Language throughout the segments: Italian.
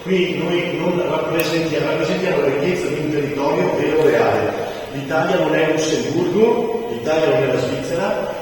Qui noi non rappresentiamo la ricchezza di un territorio vero e reale. L'Italia non è Lussemburgo, l'Italia non è la Svizzera,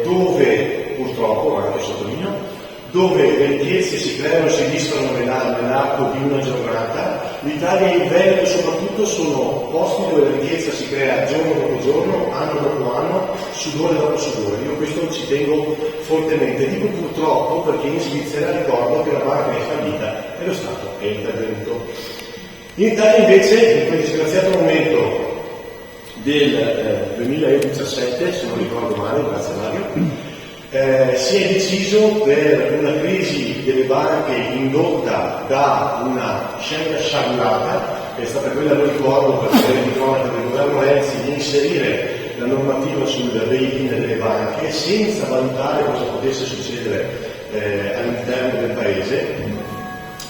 dove, purtroppo, anche sottolineo, dove le ricchezze si creano e si disfano nell'arco di una giornata. L'Italia e il Veneto soprattutto sono posti dove la ricchezza si crea giorno dopo giorno, anno dopo anno, sudore dopo sudore. Io questo ci tengo fortemente. Dico purtroppo perché in Svizzera ricordo che la banca è fallita e lo Stato è intervenuto. In Italia invece, in quel disgraziato momento del 2017, se non ricordo male, grazie Mario, si è deciso per una crisi delle banche indotta da una scelta sciagurata, che è stata quella, lo ricordo, per vedere di cronaca del governo Renzi, di inserire la normativa sul bail-in delle banche senza valutare cosa potesse succedere all'interno del paese.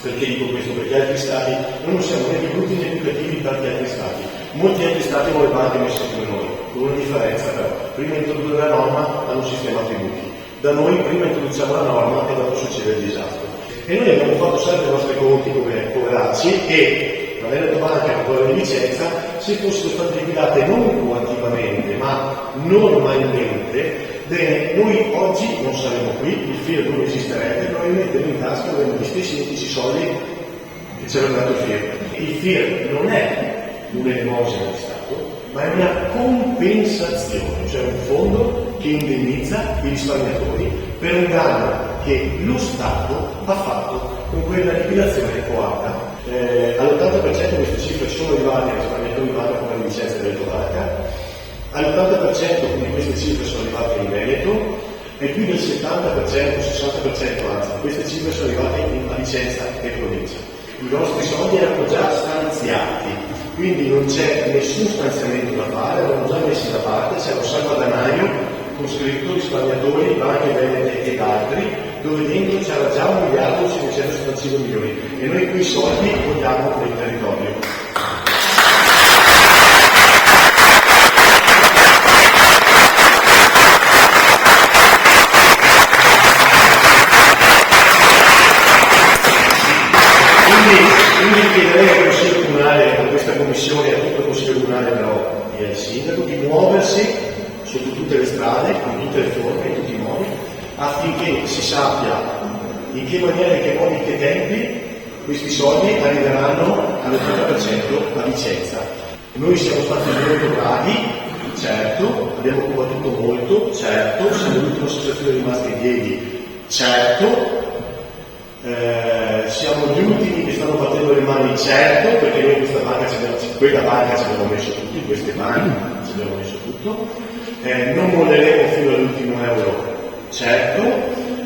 Perché dico questo? Perché altri stati, noi non siamo né più brutti né più cattivi di tanti altri stati. Molti altri stati hanno le banche messe come noi, con una differenza però. Prima di introdurre la norma hanno sistemato i buchi. Da noi prima introduciamo la norma e dopo succede il disastro. E noi abbiamo fatto sempre i nostri conti come poveracci e la Veneto Banca e la di Vicenza, se fossero state liquidate non coattivamente ma normalmente, bene, noi oggi non saremo qui, il FIR non esisterebbe, probabilmente noi in tasca avremo gli stessi identici soldi che ci aveva dato il FIR. Il FIR non è un'elemosina di Stato, ma è una compensazione, cioè un fondo che indennizza i risparmiatori per un danno che lo Stato ha fatto con quella liquidazione coatta. All'80% queste cifre sono arrivate ai risparmiatori di banca come Vicenza e Veneto Banca, all'80% di queste cifre sono arrivate in Veneto e più del 70%, 60% anzi, queste cifre sono arrivate a Vicenza e provincia. I nostri soldi erano già stanziati, quindi non c'è nessun stanziamento da fare, erano già messi da parte, c'era un salvadanaio con scritto risparmiatori, banche venete ed altri, dove dentro c'era già 1 miliardo e 575 milioni e noi quei soldi vogliamo per il territorio. Quindi chiederei al Consiglio Comunale, a questa Commissione e a tutto il Consiglio Comunale però e al Sindaco di muoversi sotto tutte le strade, in tutte le forme, in tutti i modi, affinché si sappia in che maniera, in che modi, in che tempi questi soldi arriveranno all'80% a Vicenza. Noi siamo stati molto bravi, certo, abbiamo combattuto molto, certo, siamo l'ultima associazione rimasta in piedi, certo, siamo gli ultimi che stanno battendo le mani, certo, perché noi quella banca ci abbiamo messo tutti, queste banche ci abbiamo messo tutto, non molleremo fino all'ultimo euro, certo,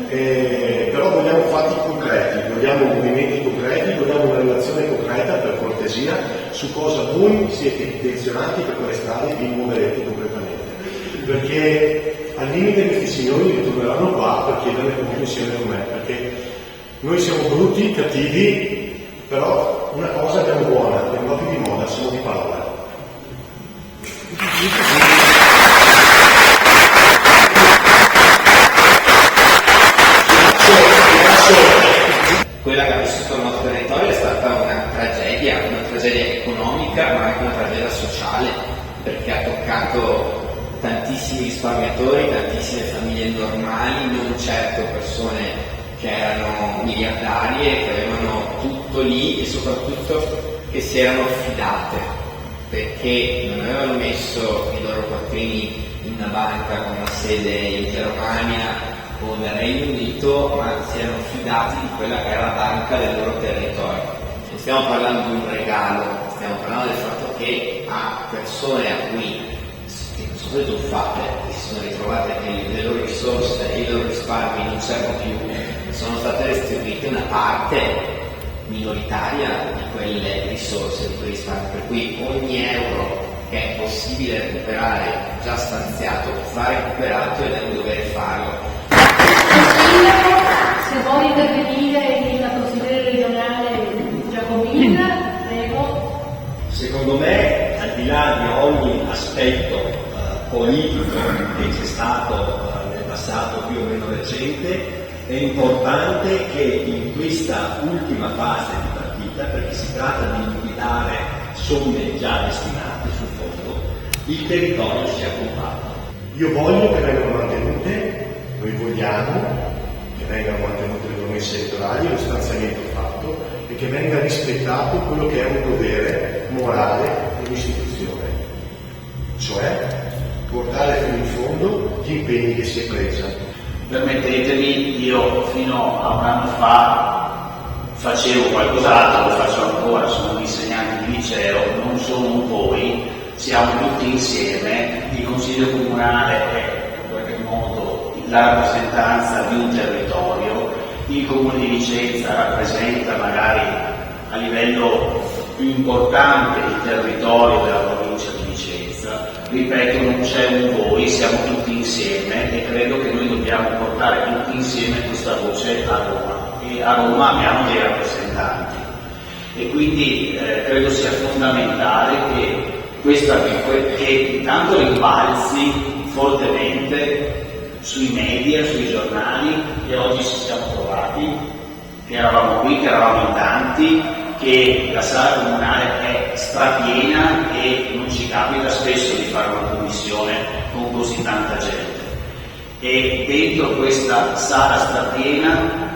però vogliamo fatti concreti, vogliamo movimenti concreti, vogliamo una relazione concreta, per cortesia, su cosa voi siete intenzionati per quelle strade vi muoverete concretamente. Perché al limite questi signori ritorneranno qua per chiedere comprensione con me, perché noi siamo brutti, cattivi, però una cosa abbiamo buona, che non va più di moda, siamo di parola. Quella che ha vissuto il nostro territorio è stata una tragedia economica, ma anche una tragedia sociale, perché ha toccato tantissimi risparmiatori, tantissime famiglie normali, non certo persone che erano miliardarie, che avevano tutto lì e soprattutto che si erano affidate, perché non avevano messo i loro quattrini in una banca con una sede in Germania o nel Regno Unito, ma si erano fidati di quella che era la banca del loro territorio. Non stiamo parlando di un regalo, stiamo parlando del fatto che a persone a cui sono state truffate, che si sono ritrovate che le loro risorse e i loro risparmi non c'erano più, sono state restituite una parte minoritaria di quelle risorse, di quei risparmi, per cui ogni euro che è possibile recuperare già stanziato va recuperato ed è un dovere farlo. Se vuole intervenire il consigliere regionale Giacomilla, prego. Secondo me, al di là di ogni aspetto politico che c'è stato nel passato più o meno recente, è importante che in questa ultima fase di partita, perché si tratta di liquidare somme già destinate sul fondo, il territorio sia compatto. Io voglio che vengano mantenute, noi vogliamo che vengano mantenute le promesse elettorali, lo stanziamento fatto e che venga rispettato quello che è un dovere morale dell'istituzione, cioè portare fino in fondo gli impegni che si è presa. Permettetemi, io fino a un anno fa facevo qualcos'altro, lo faccio ancora, sono un insegnante di liceo, non sono un voi, siamo tutti insieme, il Consiglio Comunale è in qualche modo la rappresentanza di un territorio, il Comune di Vicenza rappresenta magari a livello più importante il territorio della provincia di Vicenza, ripeto, non c'è un voi, siamo tutti insieme e credo che noi dobbiamo portare tutti insieme questa voce a Roma e a Roma abbiamo dei rappresentanti e quindi credo sia fondamentale che intanto rimbalzi fortemente sui media, sui giornali che oggi ci siamo trovati, che eravamo qui, che eravamo in tanti, che la sala comunale è strapiena e non ci capita spesso di fare una commissione con così tanta gente. E dentro questa sala strapiena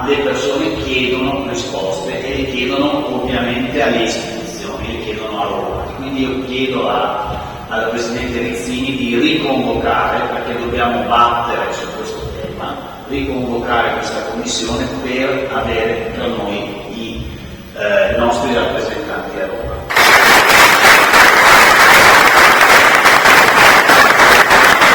le persone chiedono risposte e le chiedono ovviamente alle istituzioni, le chiedono a Roma. Quindi io chiedo al Presidente Rizzini di riconvocare, perché dobbiamo battere su questo tema, riconvocare questa commissione per avere tra noi i nostri rappresentanti a Roma.